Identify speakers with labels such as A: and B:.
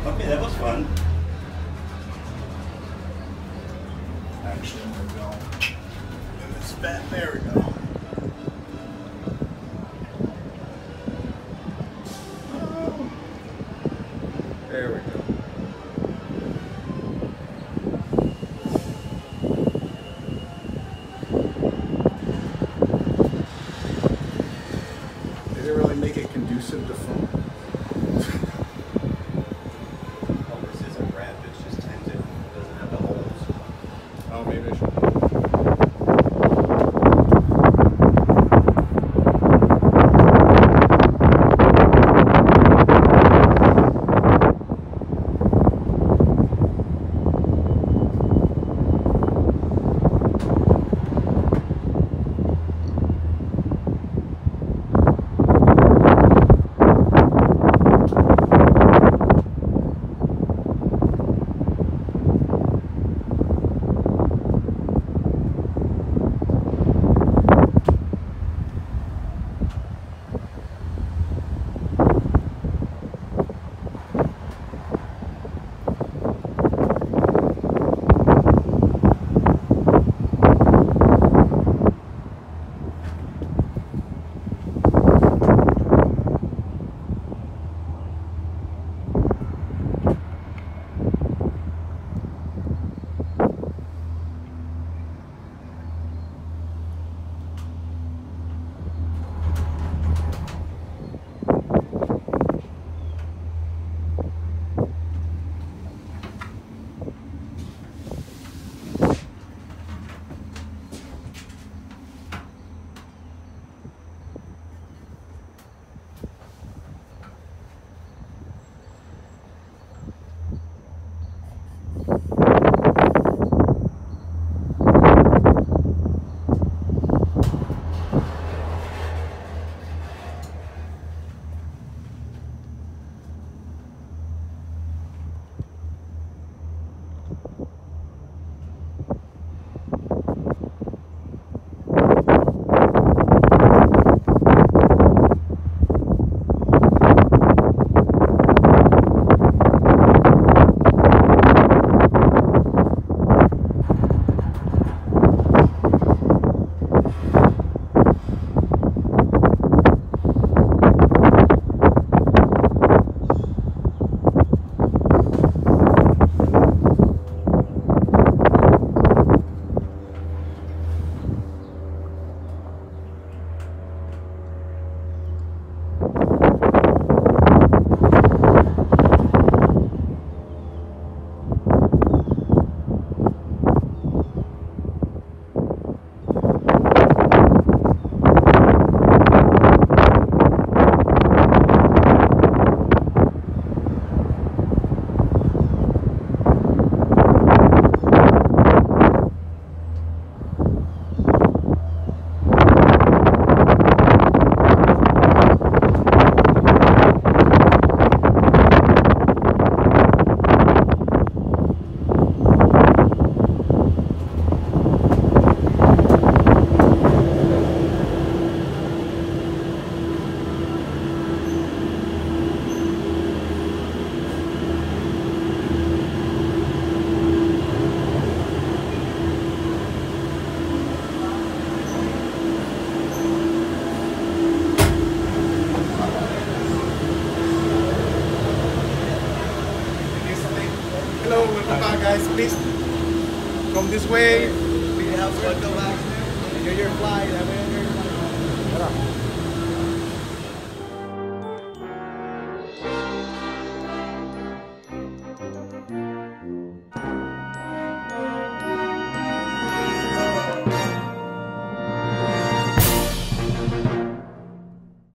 A: Okay, that was fun.
B: Actually, I'm gonna go in this fat. There we go. There we go. They didn't really make it conducive to fun.
A: Oh, this isn't wrapped, it's just tinted. It doesn't have the holes.
B: Oh, maybe I should. Hello, welcome back, guys. Please come this way. Enjoy your flight. Have a good flight.
A: Shut up.